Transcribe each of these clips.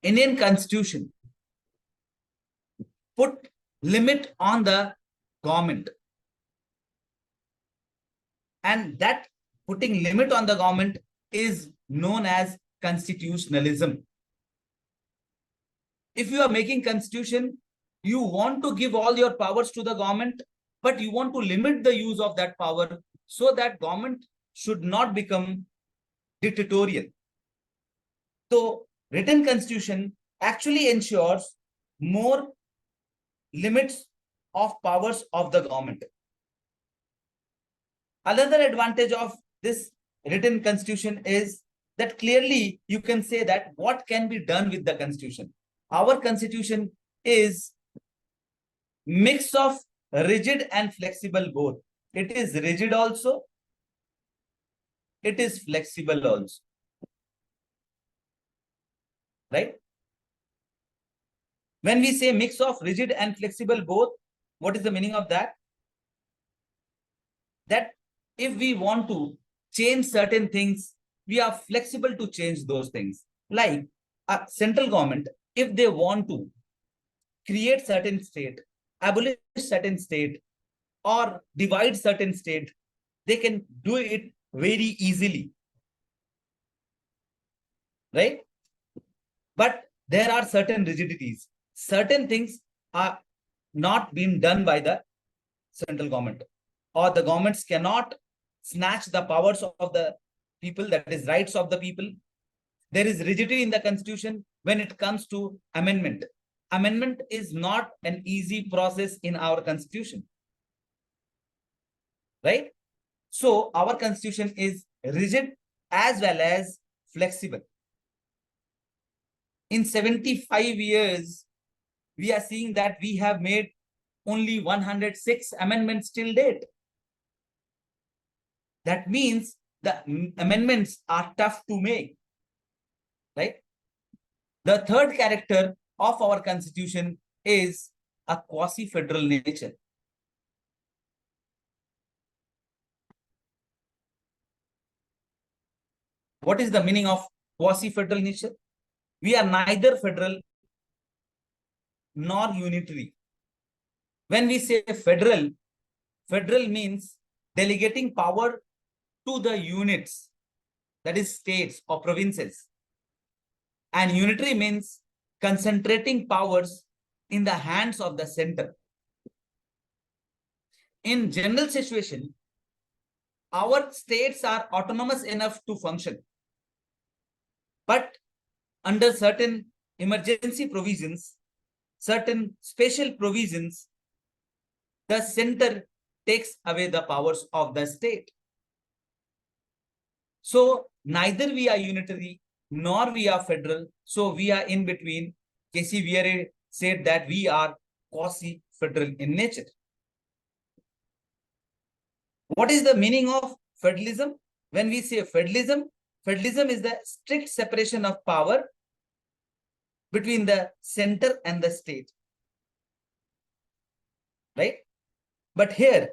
Indian Constitution put limit on the government, and that putting limit on the government is known as constitutionalism. If you are making constitution, you want to give all your powers to the government, but you want to limit the use of that power so that government should not become dictatorial. So written constitution actually ensures more limits of powers of the government. Another advantage of this written constitution is that clearly you can say that what can be done with the constitution. Our constitution is mix of rigid and flexible both. It is rigid also, it is flexible also, right? When we say mix of rigid and flexible both, what is the meaning of that? That if we want to change certain things, we are flexible to change those things. Like a central government, if they want to create certain state, abolish certain state, or divide certain state, they can do it very easily, right? But there are certain rigidities. Certain things are not being done by the central government, or the governments cannot snatch the powers of the people, that is rights of the people. There is rigidity in the constitution when it comes to amendment. Amendment is not an easy process in our constitution, right? So our constitution is rigid as well as flexible. In 75 years, we are seeing that we have made only 106 amendments till date. That means the amendments are tough to make, right? The third character of our constitution is a quasi-federal nature. What is the meaning of quasi-federal nature? We are neither federal nor unitary. When we say federal, federal means delegating power to the units, that is states or provinces. And unitary means concentrating powers in the hands of the center. In general situation, our states are autonomous enough to function. But under certain emergency provisions, certain special provisions, the center takes away the powers of the state. So neither we are unitary nor we are federal. So we are in between. K.C. Viere said that we are quasi-federal in nature. What is the meaning of federalism? When we say federalism, federalism is the strict separation of power between the center and the state, right? But here,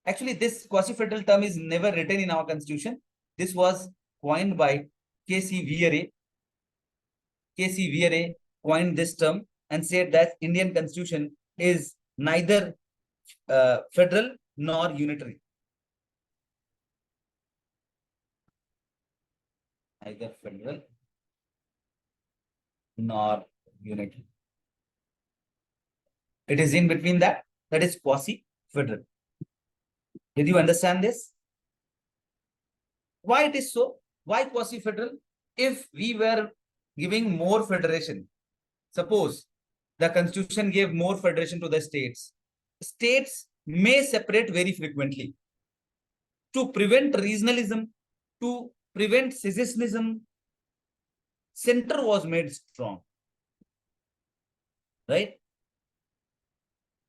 actually, this quasi-federal term is never written in our constitution. This was coined by K.C. Viere. K.C. Viere coined this term and said that Indian constitution is neither federal nor unitary. Neither federal nor unitary. It is in between that is quasi-federal. Did you understand this? Why it is so? Why quasi-federal? If we were giving more federation, suppose the constitution gave more federation to the states, states may separate very frequently. To prevent regionalism, to prevent secessionism, center was made strong, right?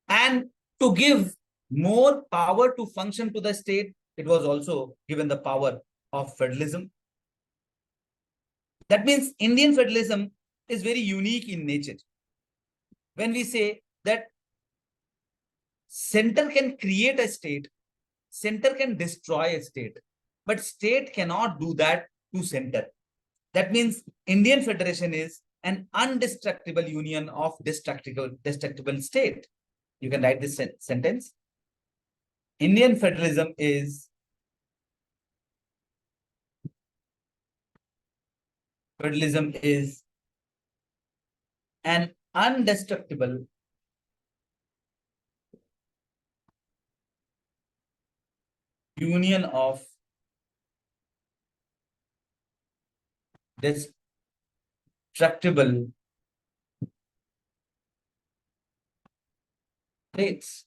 And to give more power to function to the state, it was also given the power of federalism. That means Indian federalism is very unique in nature. When we say that center can create a state, center can destroy a state, but state cannot do that to center. That means Indian Federation is an undestructible union of destructible state. You can write this sentence. Indian federalism is an undestructible union of destructible states.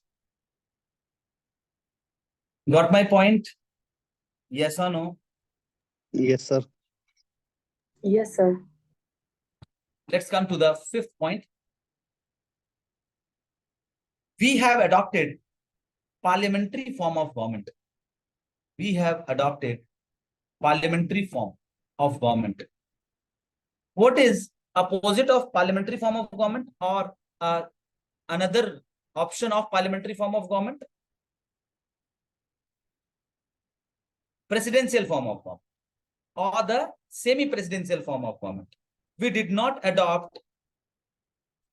Got my point? Yes or no? Yes, sir. Yes, sir. Let's come to the fifth point. We have adopted parliamentary form of government. We have adopted parliamentary form of government. What is opposite of parliamentary form of government, or another option of parliamentary form of government? Presidential form of government or the semi-presidential form of government. We did not adopt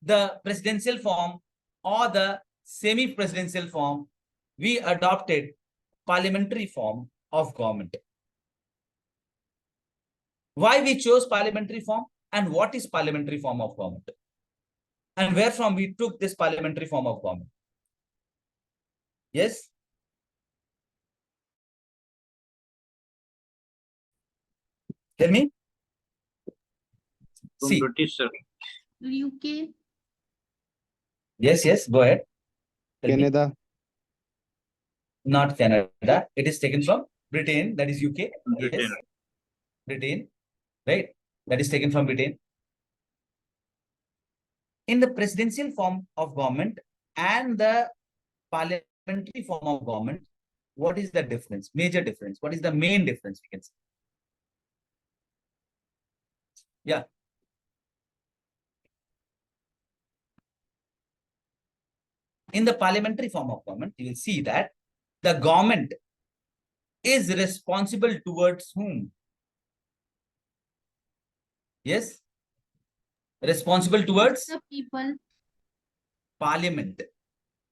the presidential form or the semi-presidential form. We adopted parliamentary form of government. Why we chose parliamentary form, and what is parliamentary form of government, and where from we took this parliamentary form of government? Yes? Tell me. From See. British, sir. UK. Yes, go ahead. Tell me. Canada. Not Canada. It is taken from Britain, that is UK. Britain. Yes. Britain, right? That is taken from Britain. In the presidential form of government and the parliamentary form of government, what is the difference? Major difference. What is the main difference we can say? Yeah. In the parliamentary form of government, you will see that the government is responsible towards whom? Yes? Responsible towards the people. Parliament.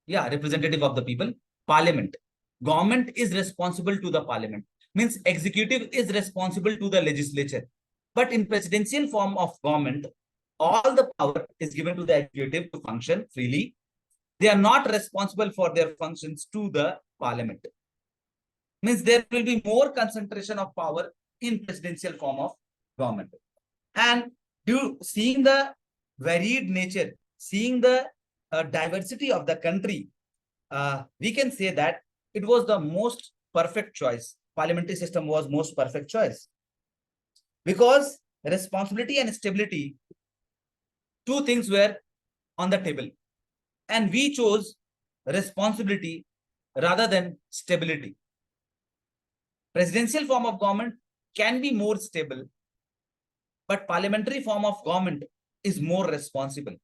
Yeah, representative of the people. Parliament. Government is responsible to the parliament. Means executive is responsible to the legislature. But in presidential form of government, all the power is given to the executive to function freely. They are not responsible for their functions to the parliament. Means there will be more concentration of power in presidential form of government. And seeing the varied nature, seeing the diversity of the country, we can say that it was the most perfect choice. Parliamentary system was most perfect choice. Because responsibility and stability, two things were on the table. And we chose responsibility rather than stability. Presidential form of government can be more stable, but parliamentary form of government is more responsible.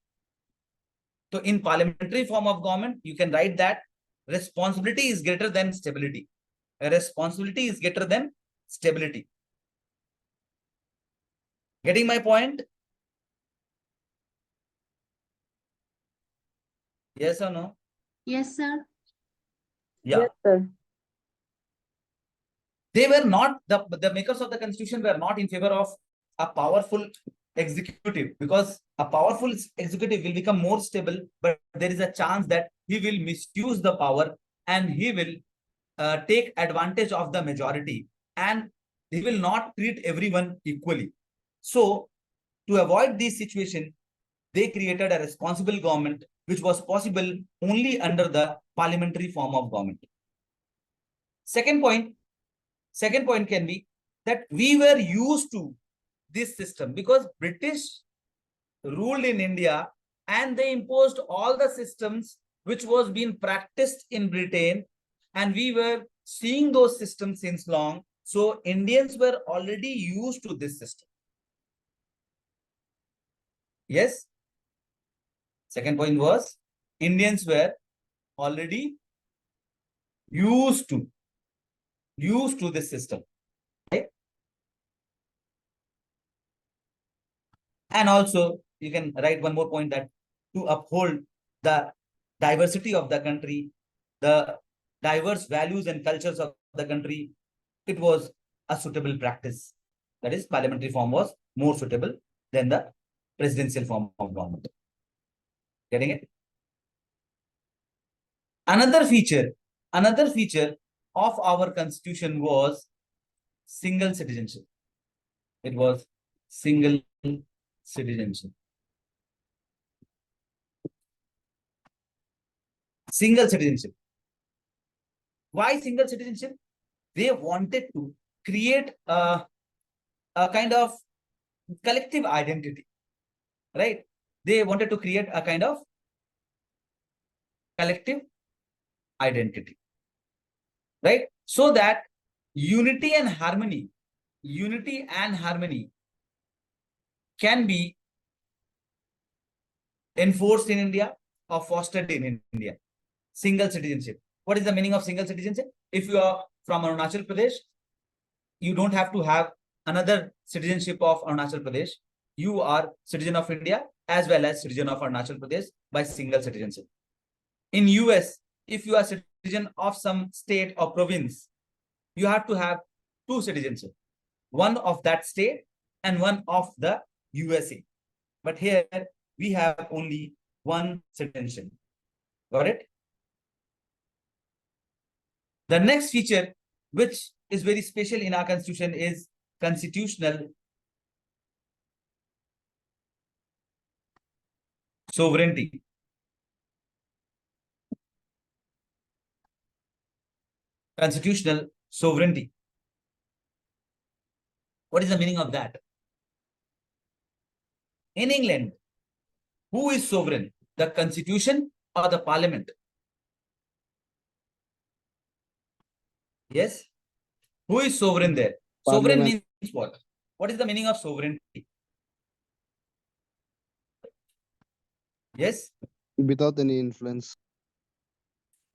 So in parliamentary form of government, you can write that responsibility is greater than stability. Responsibility is greater than stability. Getting my point? Yes or no? Yes, sir. Yeah. Yes, sir. They were not, the makers of the constitution were not in favor of a powerful executive, because a powerful executive will become more stable, but there is a chance that he will misuse the power and he will take advantage of the majority, and he will not treat everyone equally. So to avoid this situation, they created a responsible government, which was possible only under the parliamentary form of government. Second point can be that we were used to this system because British ruled in India and they imposed all the systems which was being practiced in Britain, and we were seeing those systems since long. So Indians were already used to this system. Yes. Second point was Indians were already used to this system. Right? And also you can write one more point, that to uphold the diversity of the country, the diverse values and cultures of the country, it was a suitable practice. That is, parliamentary form was more suitable than the presidential form of government. Getting it? Another feature of our constitution was single citizenship. It was single citizenship. Single citizenship. Why single citizenship? They wanted to create a kind of collective identity, right? They wanted to create a kind of collective identity, right? So that unity and harmony can be enforced in India or fostered in India. Single citizenship. What is the meaning of single citizenship? If you are from Arunachal Pradesh, you don't have to have another citizenship of Arunachal Pradesh. You are citizen of India as well as citizen of Arunachal Pradesh by single citizenship. In US, if you are citizen of some state or province, you have to have two citizenship, one of that state and one of the USA. But here we have only one citizenship. Got it? The next feature, which is very special in our constitution, is constitutional sovereignty. Constitutional sovereignty. What is the meaning of that? In England, who is sovereign? The constitution or the parliament? Yes. Who is sovereign there? Sovereign Parliament. means what? What is the meaning of sovereignty? Yes. Without any influence.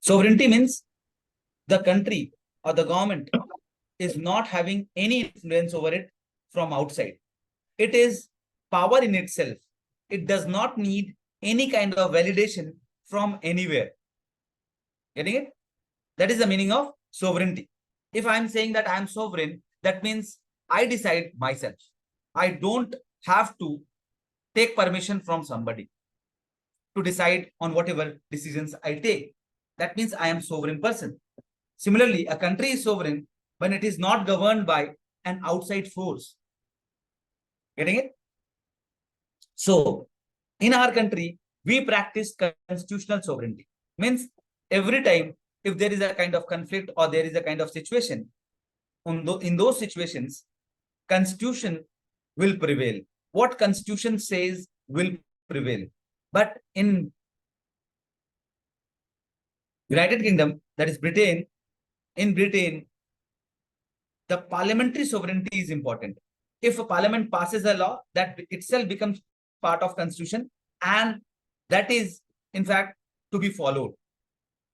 Sovereignty means the country or the government is not having any influence over it from outside. It is power in itself. It does not need any kind of validation from anywhere. Getting it? That is the meaning of sovereignty. If I'm saying that I'm sovereign, that means I decide myself. I don't have to take permission from somebody to decide on whatever decisions I take. That means I am sovereign person. Similarly, a country is sovereign when it is not governed by an outside force. Getting it? So, in our country, we practice constitutional sovereignty. Means every time if there is a kind of conflict or there is a kind of situation, in those situations, constitution will prevail. What constitution says will prevail. But in United Kingdom, that is Britain, in Britain, the parliamentary sovereignty is important. If a parliament passes a law, that itself becomes part of constitution, and that is in fact to be followed.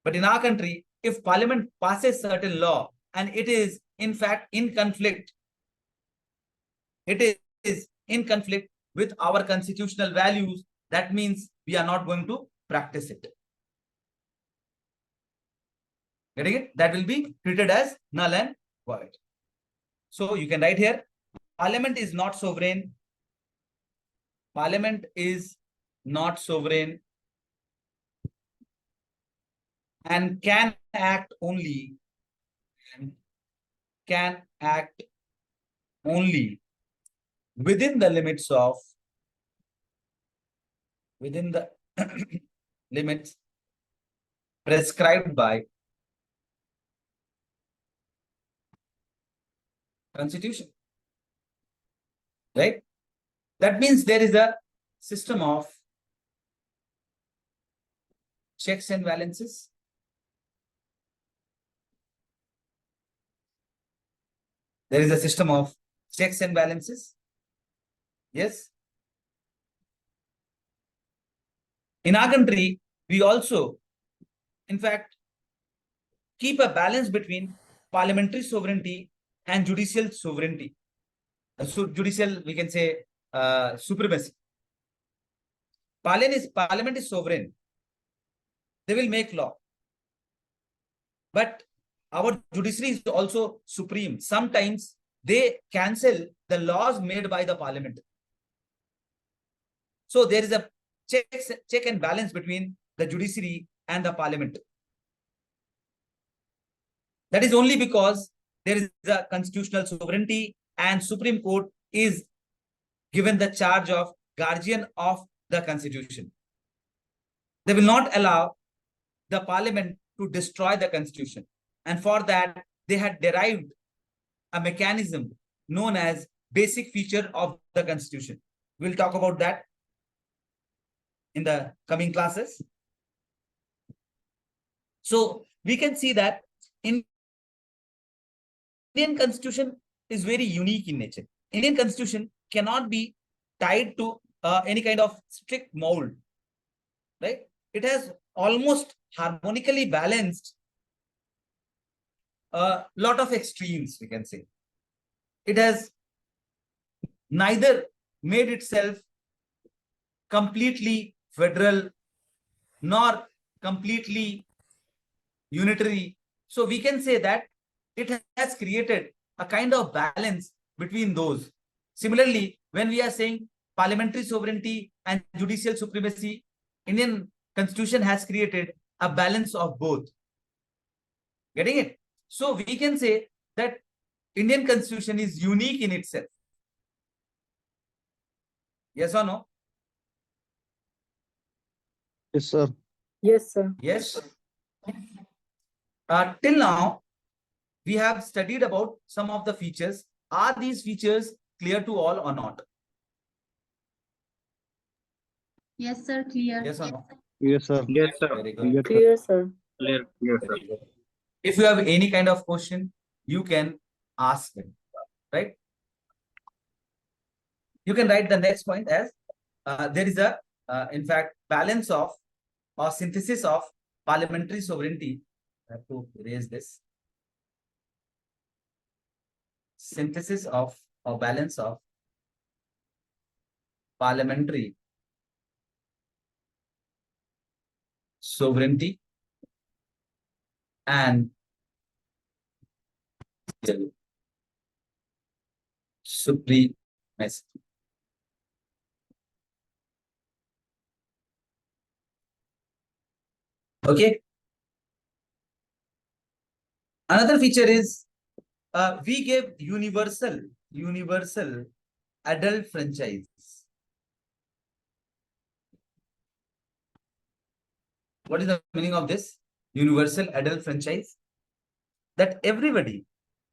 But in our country, if parliament passes certain law and it is in fact in conflict, it is in conflict with our constitutional values, that means we are not going to practice it. Getting it? That will be treated as null and void. So you can write here, parliament is not sovereign. Parliament is not sovereign and can act only within the limits of limits prescribed by constitution, right? That means there is a system of checks and balances. There is a system of checks and balances. Yes. In our country, we also, in fact, keep a balance between parliamentary sovereignty and judicial sovereignty. So judicial, we can say supremacy. Parliament is sovereign. They will make law. But our judiciary is also supreme. Sometimes they cancel the laws made by the parliament. So there is a check and balance between the judiciary and the parliament. That is only because there is a constitutional sovereignty and Supreme Court is given the charge of guardian of the constitution. They will not allow the parliament to destroy the constitution. And for that, they had derived a mechanism known as basic feature of the constitution. We'll talk about that in the coming classes. So we can see that Indian constitution is very unique in nature. Indian constitution cannot be tied to any kind of strict mold, right? It has almost harmonically balanced a lot of extremes, we can say. It has neither made itself completely federal nor completely unitary. So we can say that it has created a kind of balance between those. Similarly, when we are saying parliamentary sovereignty and judicial supremacy, Indian constitution has created a balance of both. Getting it? So we can say that Indian constitution is unique in itself. Yes or no? Yes, sir. Yes, sir. Yes. Till now, we have studied about some of the features. Are these features clear to all or not? Yes, sir. Clear. Yes or no? Yes, sir. Yes, sir. Very good. Clear, sir. Clear, clear, sir. Very good. If you have any kind of question, you can ask them, right? You can write the next point as there is a, in fact, balance of or synthesis of parliamentary sovereignty. I have to erase this. Synthesis of or balance of parliamentary sovereignty and supremacy. Okay. Another feature is we gave universal adult franchise. What is the meaning of this? Universal adult franchise? That everybody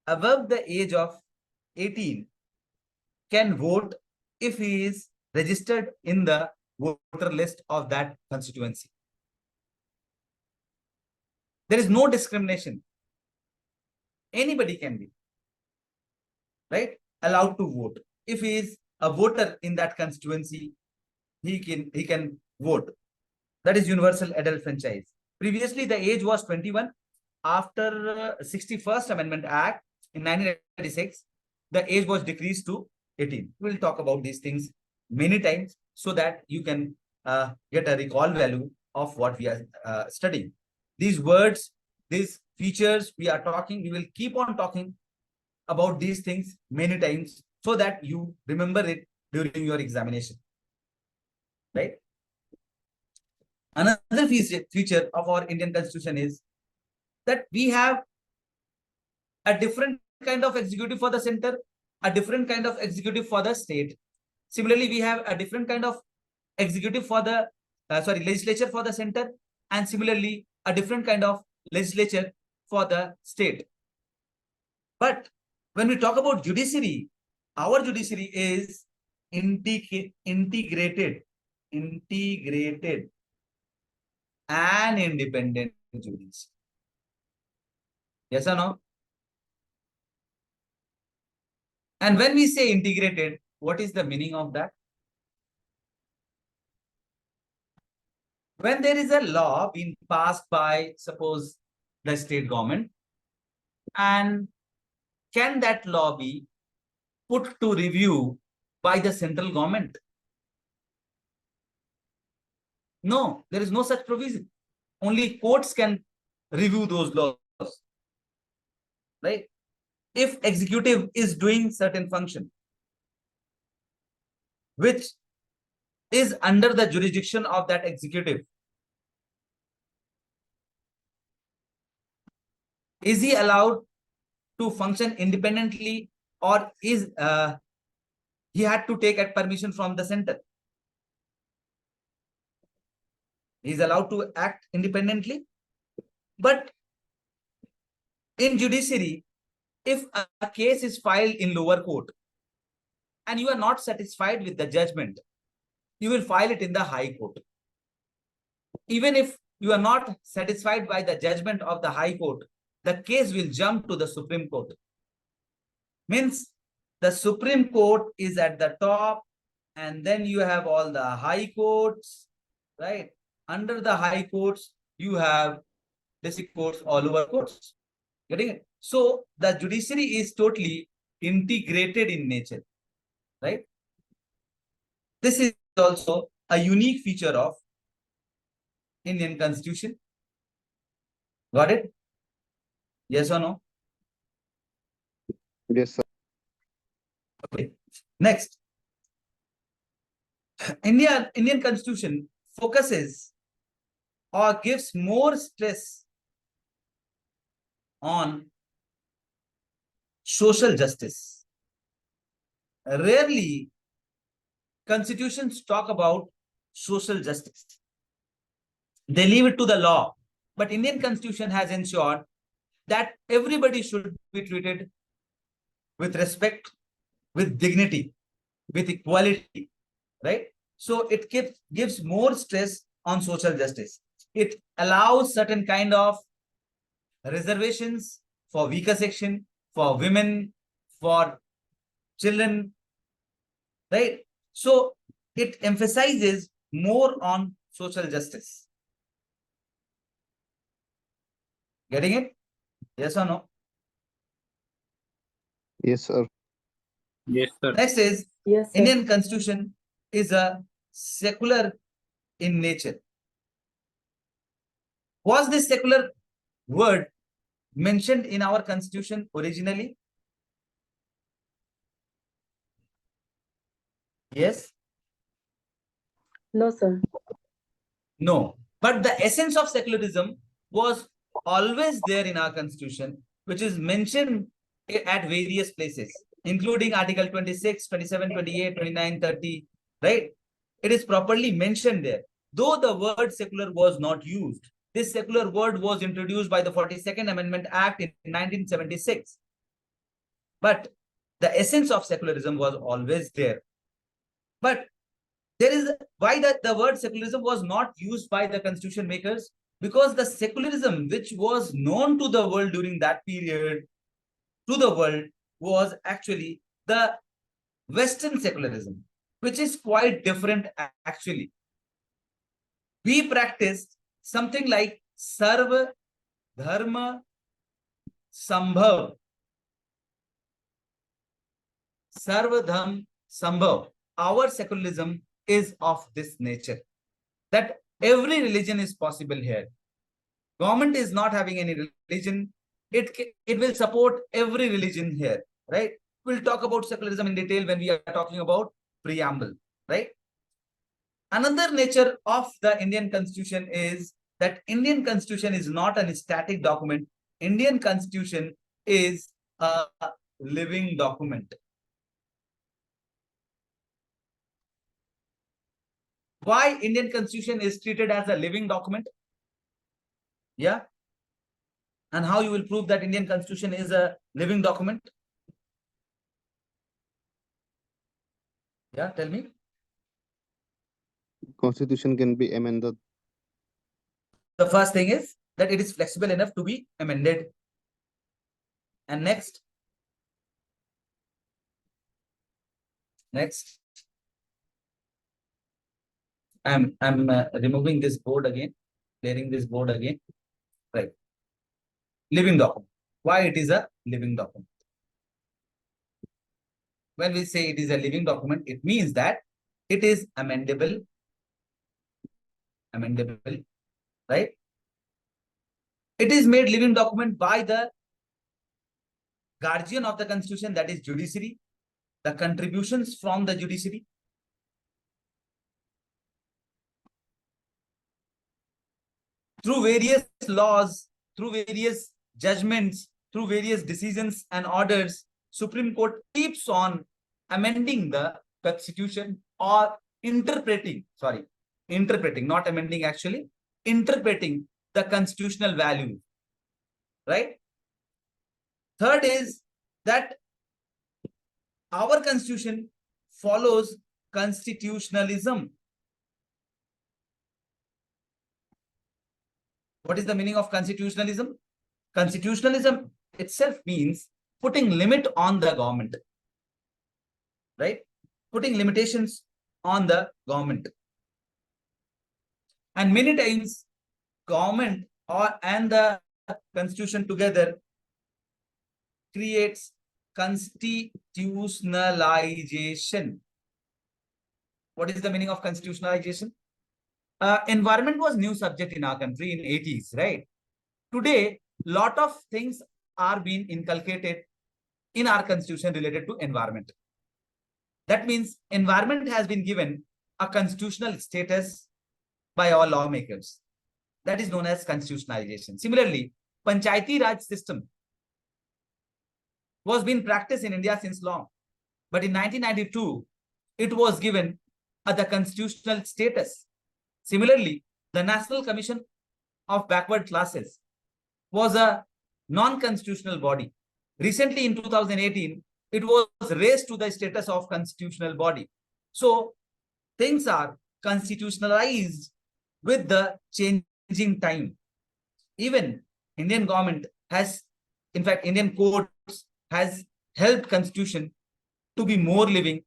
above the age of 18 can vote if he is registered in the voter list of that constituency. There is no discrimination. Anybody can be, right, allowed to vote. If he is a voter in that constituency, he can vote. That is universal adult franchise. Previously, the age was 21. After 61st Amendment Act in 1996, the age was decreased to 18. We'll talk about these things many times so that you can get a recall value of what we are studying. These words, these features we are talking, we will keep on talking about these things many times so that you remember it during your examination, right? Another feature of our Indian Constitution is that we have a different kind of executive for the center, a different kind of executive for the state. Similarly, we have a different kind of executive for the, legislature for the center, and similarly, a different kind of legislature for the state. But when we talk about judiciary, our judiciary is integrated and independent judiciary. Yes or no? And when we say integrated, what is the meaning of that? When there is a law being passed by, suppose, the state government, and can that law be put to review by the central government. No, there is no such provision. Only courts can review those laws, right? If executive is doing certain function, which is under the jurisdiction of that executive, is he allowed to function independently, or is he had to take permission from the center? He is allowed to act independently. But in judiciary, if a case is filed in lower court and you are not satisfied with the judgment, you will file it in the high court. Even if you are not satisfied by the judgment of the high court, the case will jump to the Supreme Court. Means the Supreme Court is at the top, and then you have all the high courts, right? Under the high courts, you have district courts, all over courts. Getting it? So the judiciary is totally integrated in nature, right? This is also a unique feature of Indian Constitution. Got it? Yes or no? Yes, sir. Okay. Next, Indian Constitution focuses or gives more stress on social justice. Rarely constitutions talk about social justice. They leave it to the law. But Indian Constitution has ensured that everybody should be treated with respect, with dignity, with equality, right? So it gives more stress on social justice. It allows certain kind of reservations for weaker section, for women, for children, right? So it emphasizes more on social justice. Getting it? Yes or no? Yes, sir. Yes, sir. Next is Yes, sir. Indian Constitution is a secular in nature. Was this secular word mentioned in our Constitution originally? Yes? No, sir. No. But the essence of secularism was always there in our Constitution, which is mentioned at various places, including Article 26, 27, 28, 29, 30, right? It is properly mentioned there. Though the word secular was not used, this secular word was introduced by the 42nd Amendment Act in 1976. But the essence of secularism was always there. But there is why the word secularism was not used by the constitution makers, because the secularism which was known to the world during that period to the world was actually the Western secularism, which is quite different actually. We practiced something like Sarva Dharma Sambhav. Sarva Dharma Sambhav. Our secularism is of this nature, that every religion is possible here. Government is not having any religion. It will support every religion here, right? We'll talk about secularism in detail when we are talking about preamble, right? Another nature of the Indian Constitution is that Indian Constitution is not a static document. Indian Constitution is a living document. Why Indian Constitution is treated as a living document? Yeah. And how you will prove that Indian Constitution is a living document? Yeah, tell me. Constitution can be amended. The first thing is that it is flexible enough to be amended. And next. I'm removing this board again, clearing this board again. Right. Living document. Why it is a living document? when we say it is a living document, it means that it is amendable, right? It is made living document by the guardian of the constitution, that is judiciary, the contributions from the judiciary. Through various laws, through various judgments, through various decisions and orders, Supreme Court keeps on amending the constitution or interpreting, not amending actually, interpreting the constitutional value, right? Third is that our constitution follows constitutionalism. What is the meaning of constitutionalism? Constitutionalism itself means putting limit on the government, right? Putting limitations on the government. And many times government and the constitution together creates constitutionalization. What is the meaning of constitutionalization? Environment was new subject in our country in 80s, right? Today, lot of things are being inculcated in our constitution related to environment. That means environment has been given a constitutional status by our lawmakers. That is known as constitutionalization. Similarly, Panchayati Raj system was being practiced in India since long. But in 1992, it was given the constitutional status. Similarly, the National Commission of Backward Classes was a non-constitutional body. Recently, in 2018, it was raised to the status of constitutional body. So, things are constitutionalized with the changing time. Even Indian government has, in fact, Indian courts has helped constitution to be more living.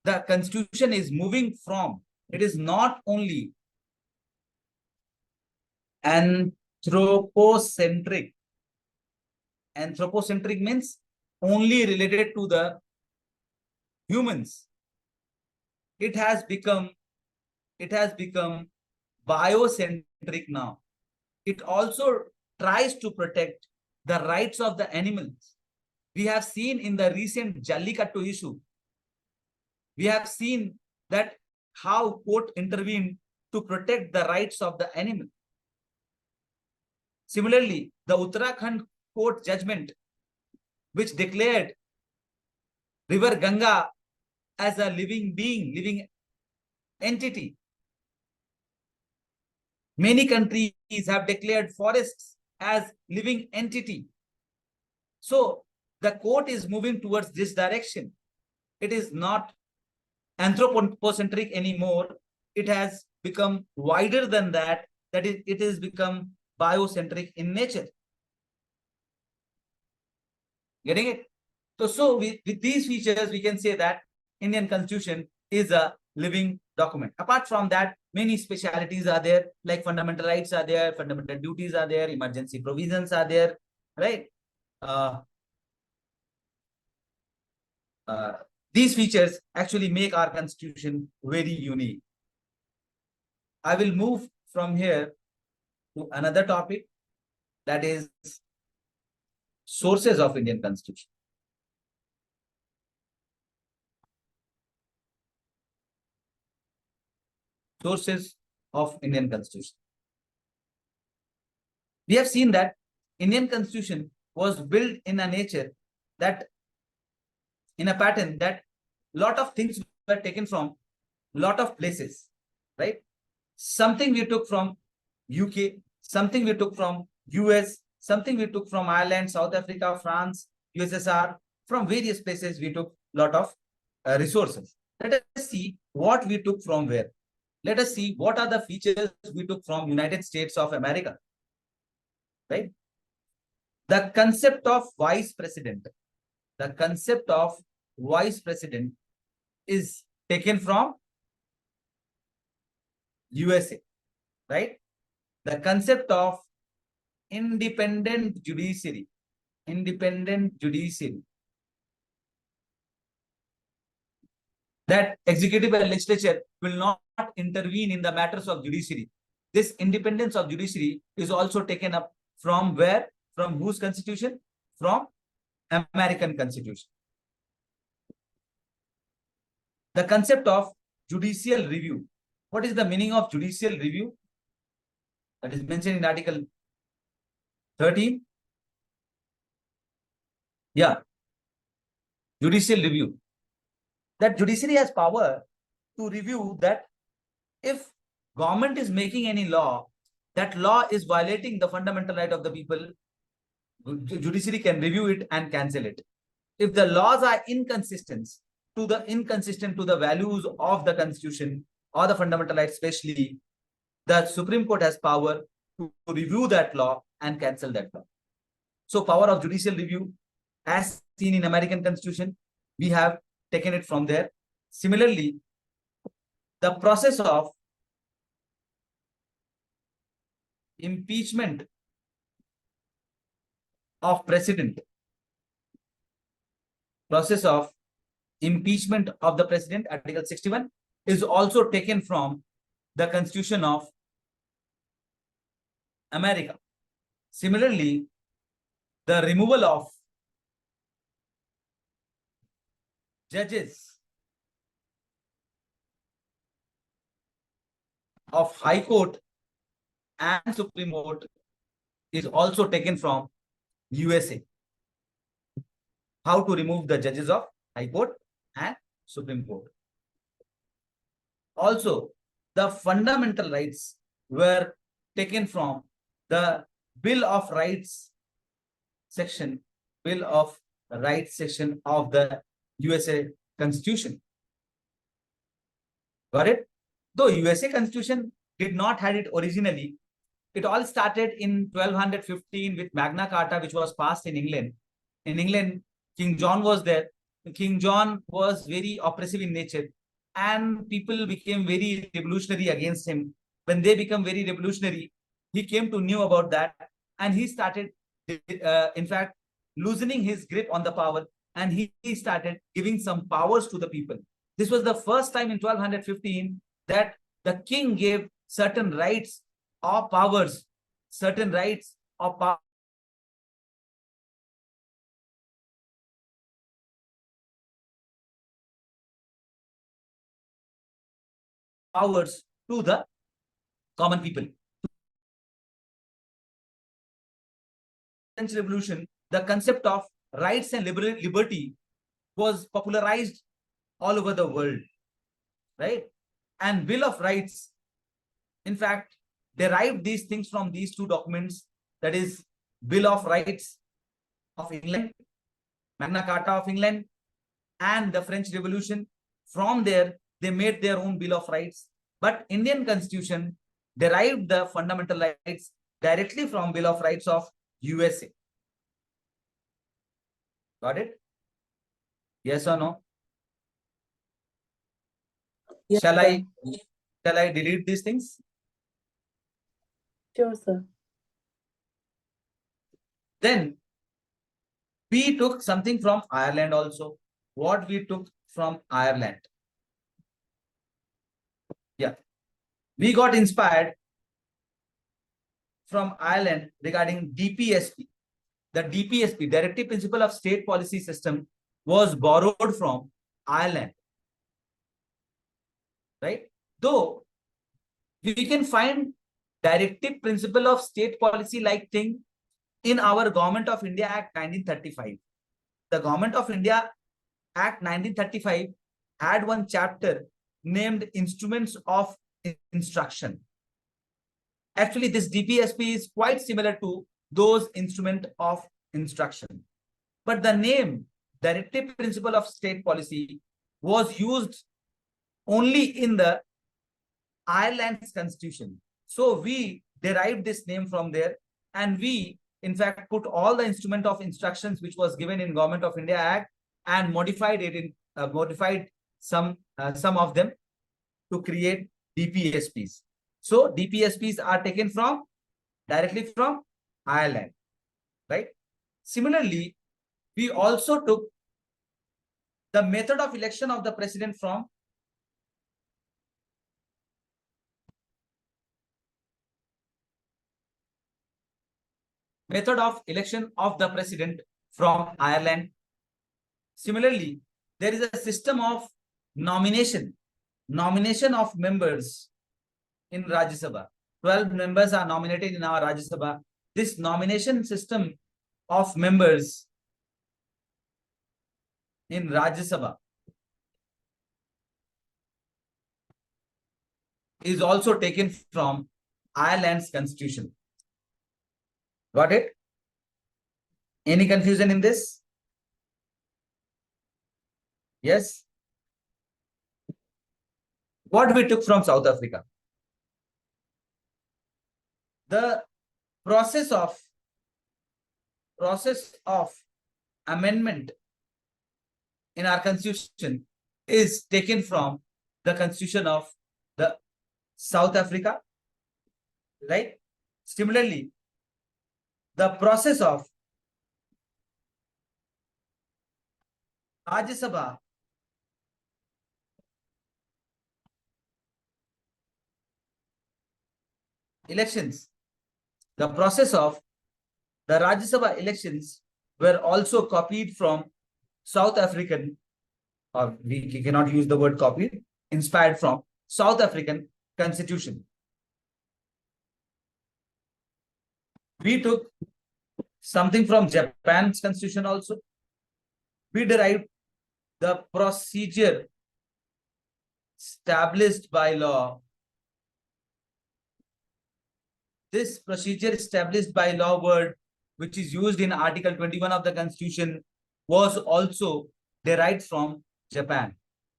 The constitution is moving from, it is not only anthropocentric. Anthropocentric means only related to the humans. It has become biocentric now. It also tries to protect the rights of the animals. We have seen in the recent Jallikattu issue, we have seen that how court intervened to protect the rights of the animal. Similarly, the Uttarakhand court judgment, which declared River Ganga as a living being, living entity. Many countries have declared forests as living entity. So the court is moving towards this direction. It is not anthropocentric anymore. It has become wider than that. That is, it has become biocentric in nature. Getting it? So with these features, we can say that Indian Constitution is a living document. Apart from that, many specialities are there, like fundamental rights are there, fundamental duties are there, emergency provisions are there, right? These features actually make our constitution very unique. I will move from here to another topic, that is sources of Indian Constitution. Sources of Indian Constitution. We have seen that Indian Constitution was built in a nature that, in a pattern that lot of things were taken from lot of places, right? Something we took from UK, something we took from US, something we took from Ireland, South Africa, France, USSR. From various places we took lot of resources. Let us see what we took from where. Let us see what are the features we took from United States of America, right? The concept of vice president. The concept of vice president is taken from USA, right? The concept of independent judiciary. Independent judiciary that executive and legislature will not intervene in the matters of judiciary. This independence of judiciary is also taken up from where? From whose constitution? From American Constitution. The concept of judicial review. What is the meaning of judicial review? That is mentioned in Article 13. Yeah. Judicial review. That judiciary has power to review that if government is making any law, that law is violating the fundamental right of the people, judiciary can review it and cancel it. If the laws are inconsistent to the values of the constitution or the fundamental rights, especially, the Supreme Court has power to review that law and cancel that law. So power of judicial review, as seen in American Constitution, we have taken it from there. Similarly, the process of impeachment of president, process of impeachment of the president, Article 61, is also taken from the Constitution of America. Similarly, the removal of judges of High Court and Supreme Court is also taken from USA. How to remove the judges of High Court and Supreme Court. Also, the fundamental rights were taken from the Bill of Rights section, Bill of Rights section of the USA Constitution. Got it? Though USA Constitution did not had it originally, it all started in 1215 with Magna Carta, which was passed in England. In England, King John was there. King John was very oppressive in nature, and people became very revolutionary against him. When they become very revolutionary, he came to know about that, and he started, in fact, loosening his grip on the power, and he started giving some powers to the people. This was the first time in 1215 that the king gave certain rights or powers, certain rights or powers to the common people. French Revolution, the concept of rights and liberty was popularized all over the world, right? And Bill of Rights, in fact, derived these things from these two documents, that is Bill of Rights of England, Magna Carta of England, and the French Revolution. From there, they made their own Bill of Rights. But Indian Constitution derived the fundamental rights directly from Bill of Rights of USA. Got it? Yes or no? Yes, Shall sir. I delete these things? Sure, sir. Then we took something from Ireland also. What we took from Ireland? Yeah. We got inspired from Ireland regarding DPSP. The DPSP, Directive Principle of State Policy System, was borrowed from Ireland. Right? Though we can find Directive Principle of State Policy like thing in our Government of India Act 1935. The Government of India Act 1935 had one chapter named Instruments of Instruction. Actually, this DPSP is quite similar to those instruments of instruction. But the name Directive Principle of State Policy was used only in the Ireland's constitution. So we derived this name from there, and we in fact put all the instrument of instructions which was given in Government of India Act and modified it in modified some of them to create DPSPs. So DPSPs are taken from directly from Ireland, right? Similarly, we also took the method of election of the president from Method of election of the president from Ireland. Similarly, there is a system of nomination of members in Rajya Sabha. 12 members are nominated in our Rajya Sabha. This nomination system of members in Rajya Sabha is also taken from Ireland's constitution. Got it? Any confusion in this? Yes. What we took from South Africa? The process of amendment in our constitution is taken from the constitution of the South Africa, right? Similarly, the process of Rajya Sabha elections, the process of the Rajya Sabha elections were also copied from South African, or we cannot use the word copied, inspired from South African constitution. We took something from Japan's constitution also. We derived the procedure established by law. This procedure established by law word, which is used in Article 21 of the Constitution, was also derived from Japan.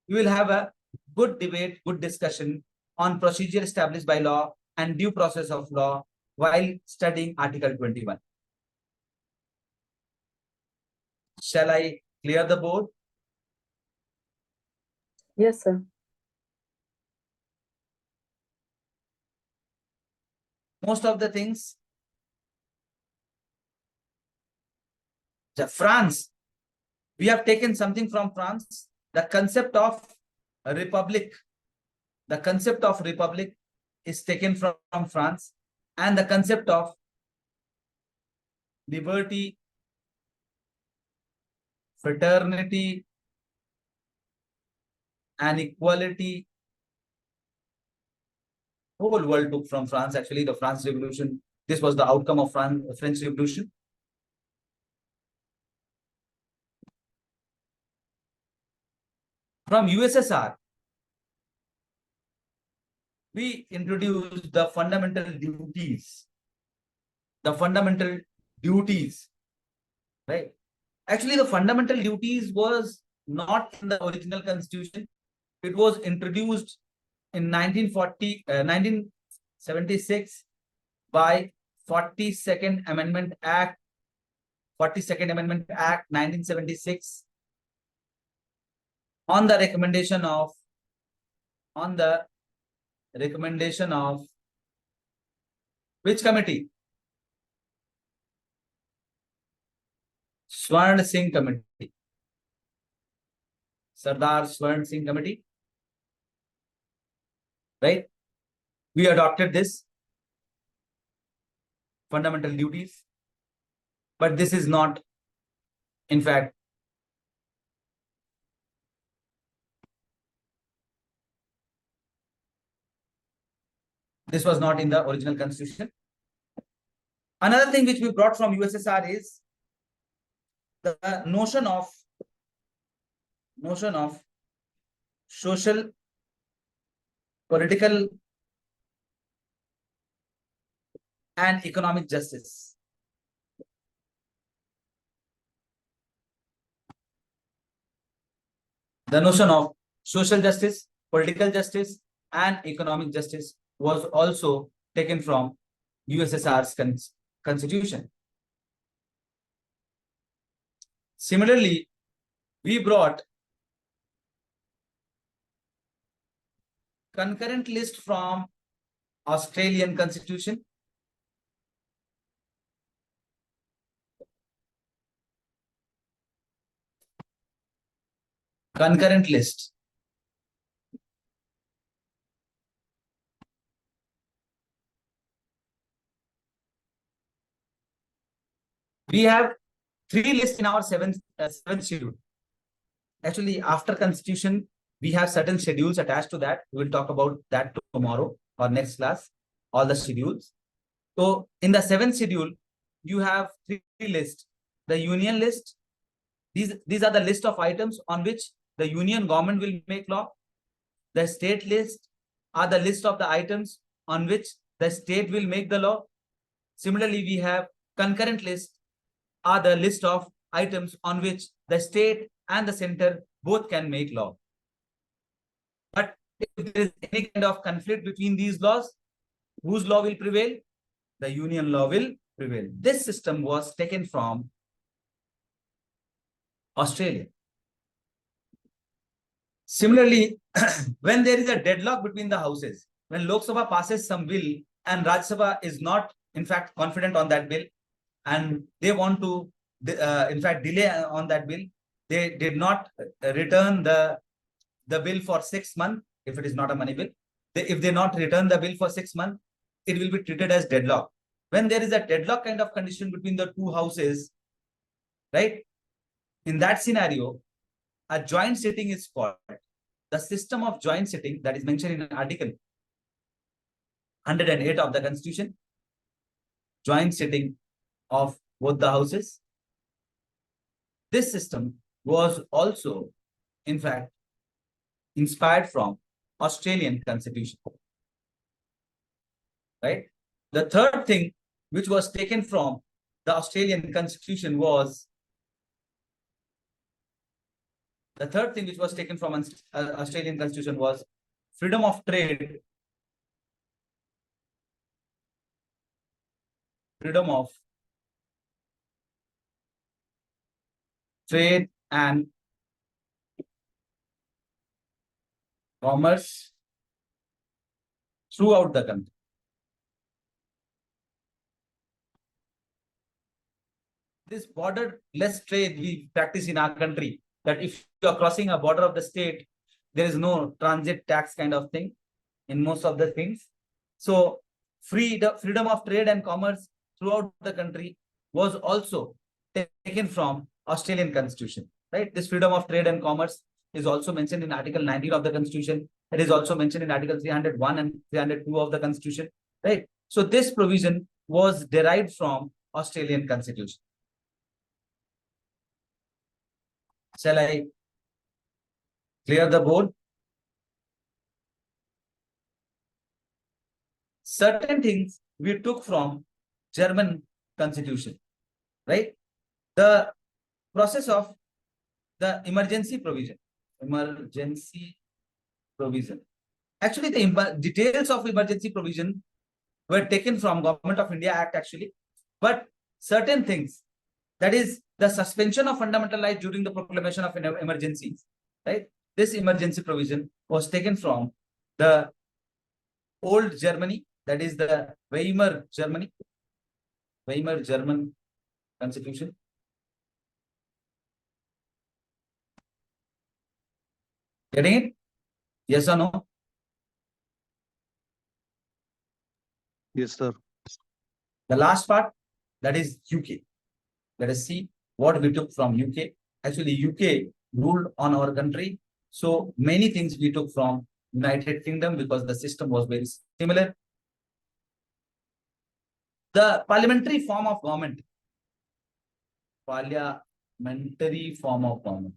We will have a good debate, good discussion on procedure established by law and due process of law while studying Article 21. Shall I clear the board? Yes, sir. Most of the things. France, we have taken something from France, the concept of a republic. The concept of republic is taken from France, and the concept of liberty, fraternity, and equality, whole world took from France. Actually, the France Revolution, this was the outcome of French Revolution. From USSR, we introduced the fundamental duties. The fundamental duties, right? Actually, the fundamental duties was not in the original constitution. It was introduced in 1976 by 42nd Amendment Act, 1976, on the recommendation of which committee? Swarn Singh Committee. Sardar Swarn Singh Committee. Right? We adopted this fundamental duties, but this is not, in fact, this was not in the original constitution. Another thing which we brought from USSR is the notion of social, political, and economic justice. The notion of social justice, political justice, and economic justice was also taken from USSR's constitution. Similarly, we brought concurrent list from Australian constitution. Concurrent list. We have 3 lists in our seventh schedule. Actually, after constitution, we have certain schedules attached to that. We will talk about that tomorrow or next class, all the schedules. So in the seventh schedule, you have 3 lists. The union list, these are the list of items on which the union government will make law. The state list are the list of the items on which the state will make the law. Similarly, we have concurrent list are the list of items on which the state and the center both can make law. But if there is any kind of conflict between these laws, whose law will prevail? The union law will prevail. This system was taken from Australia. Similarly, when there is a deadlock between the houses, when Lok Sabha passes some bill and Rajya Sabha is not, in fact, confident on that bill, and they want to, in fact, delay on that bill, they did not return the bill for 6 months, if it is not a money bill. If they not return the bill for 6 months, it will be treated as deadlock. When there is a deadlock kind of condition between the two houses, right? In that scenario, a joint sitting is called. The system of joint sitting that is mentioned in Article 108 of the Constitution, joint sitting of both the houses. This system was also, in fact, inspired from Australian Constitution. Right? The third thing which was taken from the Australian Constitution was Australian Constitution was freedom of trade, freedom of trade and commerce throughout the country. This borderless trade we practice in our country, that if you are crossing a border of the state, there is no transit tax kind of thing in most of the things. So freedom of trade and commerce throughout the country was also taken from Australian Constitution, right? This freedom of trade and commerce is also mentioned in Article 19 of the Constitution. It is also mentioned in Article 301 and 302 of the Constitution, right? So this provision was derived from Australian Constitution. Shall I clear the board? Certain things we took from German Constitution, right? The process of the emergency provision. Actually, the details of emergency provision were taken from Government of India Act actually, but certain things, that is the suspension of fundamental rights during the proclamation of emergencies, right? This emergency provision was taken from the old Germany, that is the Weimar German Constitution. Getting it? Yes or no? Yes, sir. The last part, that is UK. Let us see what we took from UK. Actually, UK ruled on our country. So many things we took from United Kingdom because the system was very similar. The parliamentary form of government. Parliamentary form of government.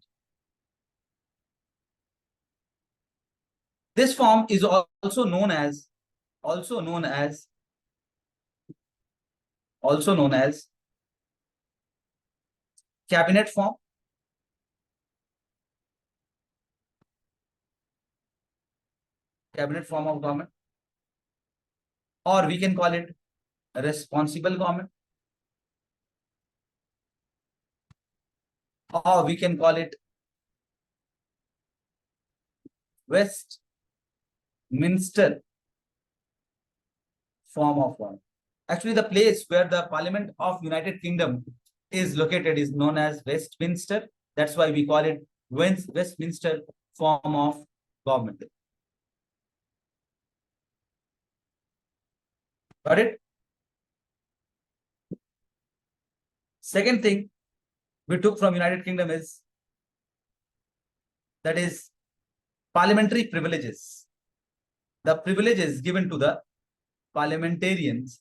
This form is also known as cabinet form. Cabinet form of government, or we can call it responsible government, or we can call it Westminster form of government. Actually, the place where the Parliament of United Kingdom is located is known as Westminster. That's why we call it Westminster form of government. Got it? Second thing we took from United Kingdom is that is parliamentary privileges. The privileges given to the parliamentarians.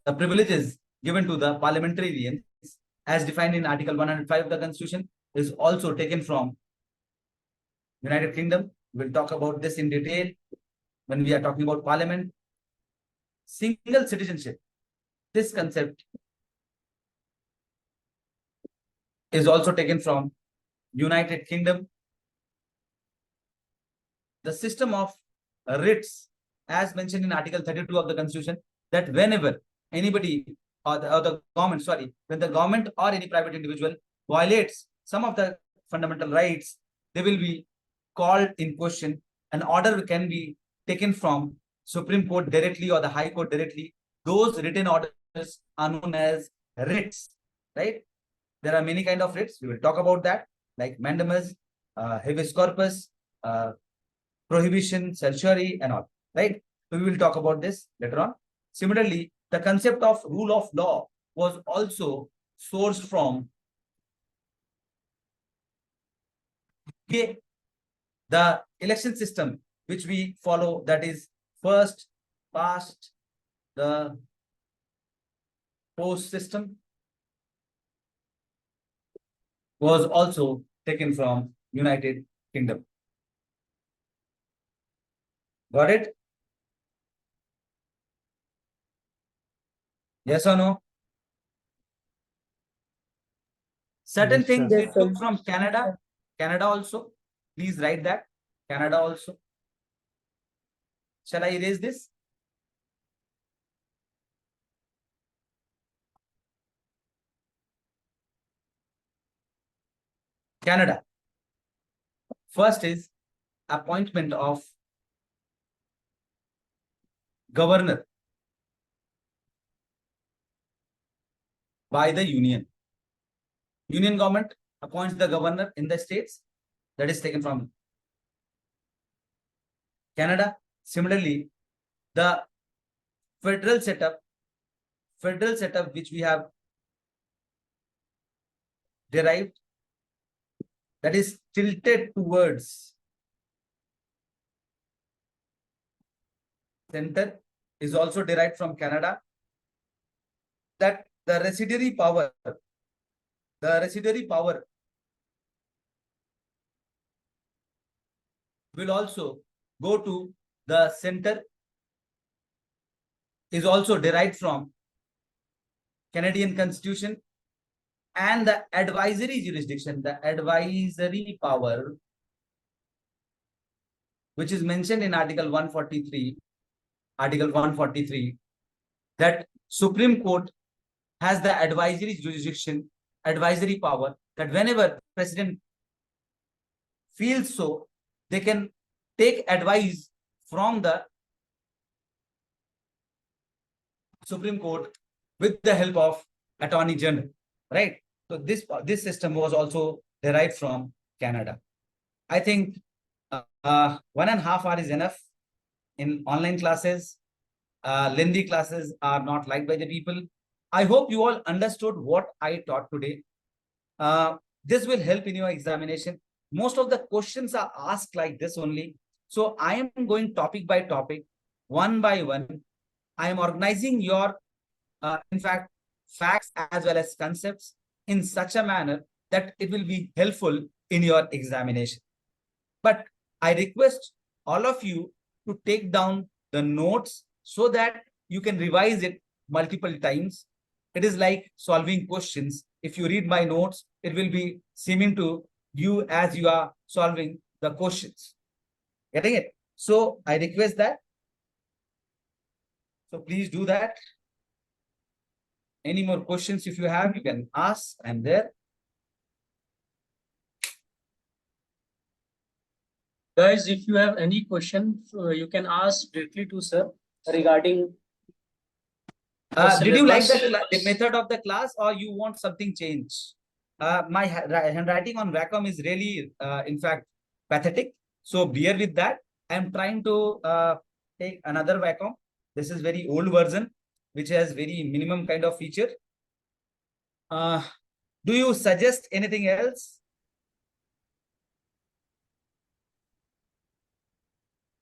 The privileges given to the parliamentarians as defined in Article 105 of the Constitution is also taken from United Kingdom. We'll talk about this in detail when we are talking about Parliament. Single citizenship. This concept is also taken from United Kingdom. The system of writs, as mentioned in Article 32 of the Constitution, that whenever anybody or the government, sorry, when the government or any private individual violates some of the fundamental rights, they will be called in question. An order can be taken from Supreme Court directly or the High Court directly. Those written orders are known as writs, right? There are many kind of writs. We will talk about that, like mandamus, habeas corpus, prohibition, certiorari, and all, right? So we will talk about this later on. Similarly, the concept of rule of law was also sourced from the election system which we follow, that is first past the post system, was also taken from United Kingdom. Got it? Yes or no? Certain Yes, things sir. we Yes, sir. took from Canada. Canada also. Please write that. Canada also. Shall I erase this? Canada. First is appointment of governor by the union. Union government appoints the governor in the states. That is taken from Canada. Similarly, the federal setup which we have derived, that is tilted towards center, is also derived from Canada. That the residuary power will also go to the center, is also derived from Canadian Constitution. And the advisory jurisdiction, the advisory power, which is mentioned in Article 143, that Supreme Court has the advisory jurisdiction, advisory power, that whenever President feels so, they can take advice from the Supreme Court with the help of Attorney General, right? So this system was also derived from Canada. I think 1.5 hours is enough in online classes. Lengthy classes are not liked by the people. I hope you all understood what I taught today. This will help in your examination. Most of the questions are asked like this only. So I am going topic by topic, one by one. I am organizing your, in fact, facts as well as concepts in such a manner that it will be helpful in your examination. But I request all of you to take down the notes so that you can revise it multiple times. It is like solving questions. If you read my notes, it will be seeming to you as you are solving the questions. Getting it? So I request that. So please do that. Any more questions if you have, you can ask. I'm there. Guys, if you have any question, you can ask directly to sir regarding Did you like syllabus. the method of the class, or you want something changed? My handwriting on Wacom is really, in fact, pathetic. So bear with that. I'm trying to take another Wacom. This is very old version. which has very minimum kind of feature. Do you suggest anything else?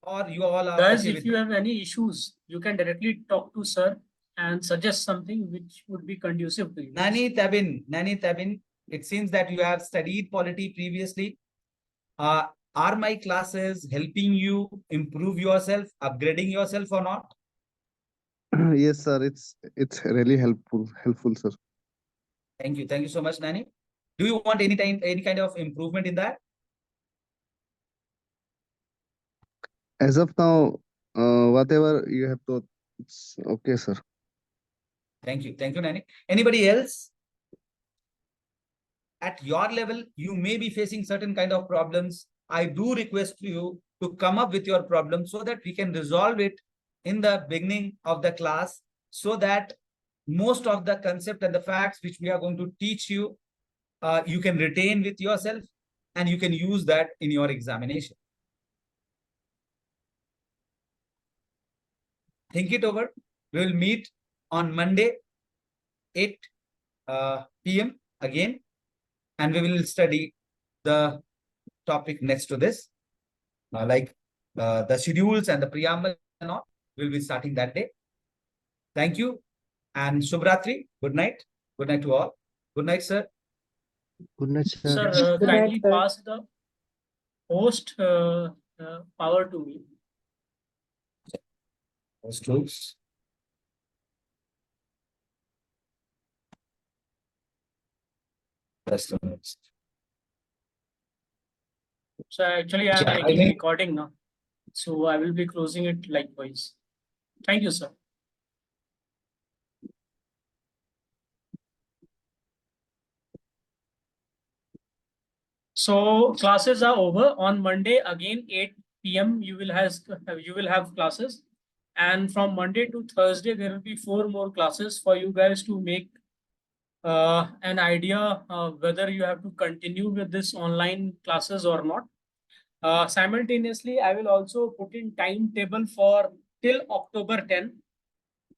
Or you all are Guys, okay if with you it? have any issues, you can directly talk to sir and suggest something which would be conducive to you. Nani Tabin, it seems that you have studied polity previously. Are my classes helping you improve yourself, upgrading yourself or not? Yes, sir. It's really helpful, sir. Thank you. Thank you so much, Nani. Do you want any kind of improvement in that? As of now, whatever you have taught, it's okay, sir. Thank you. Thank you, Nani. Anybody else? At your level, you may be facing certain kind of problems. I do request you to come up with your problem so that we can resolve it in the beginning of the class, so that most of the concept and the facts which we are going to teach you, you can retain with yourself and you can use that in your examination. Think it over. We will meet on Monday, 8 p.m. again, and we will study the topic next to this, the schedules and the preamble and all. We'll be starting that day. Thank you and Shubhratri. Good night. Good night to all. Good night, sir. Good night, sir. Sir, Good night, kindly sir. pass the host power to me. Strokes. Just a minute. So actually, I am Yeah, I making think- recording now. So I will be closing it likewise. Thank you, sir. So classes are over. On Monday again 8 p.m. you will have classes, and from Monday to Thursday there will be 4 more classes for you guys to make an idea whether you have to continue with this online classes or not. Simultaneously, I will also put in timetable for till October 10.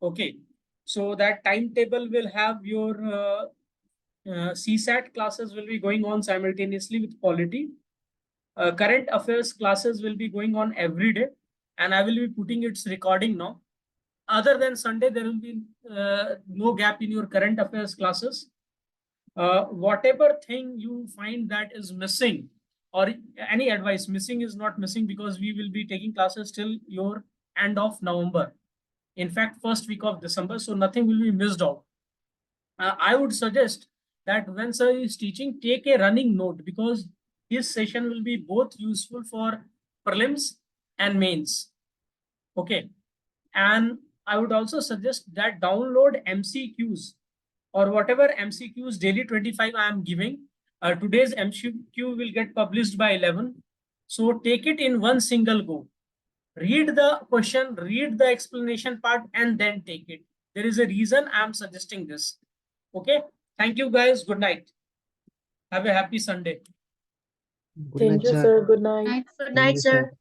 Okay, so that timetable will have your CSAT classes will be going on simultaneously with polity. Current affairs classes will be going on every day, and I will be putting its recording now. Other than Sunday, there will be no gap in your current affairs classes. Whatever thing you find that is missing, or any advice, missing is not missing, because we will be taking classes till your end of November. In fact, first week of December, so nothing will be missed out. I would suggest that when sir is teaching, take a running note, because his session will be both useful for prelims and mains. Okay. And I would also suggest that download MCQs or whatever MCQs daily 25 I am giving. Today's MCQ will get published by 11. So take it in one single go. Read the question, read the explanation part, and then take it. There is a reason I am suggesting this. Okay. Thank you, guys. Good night. Have a happy Sunday. Good Thank night, you, sir. sir. Good night. Good night, sir.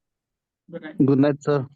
Good night. Good night, sir.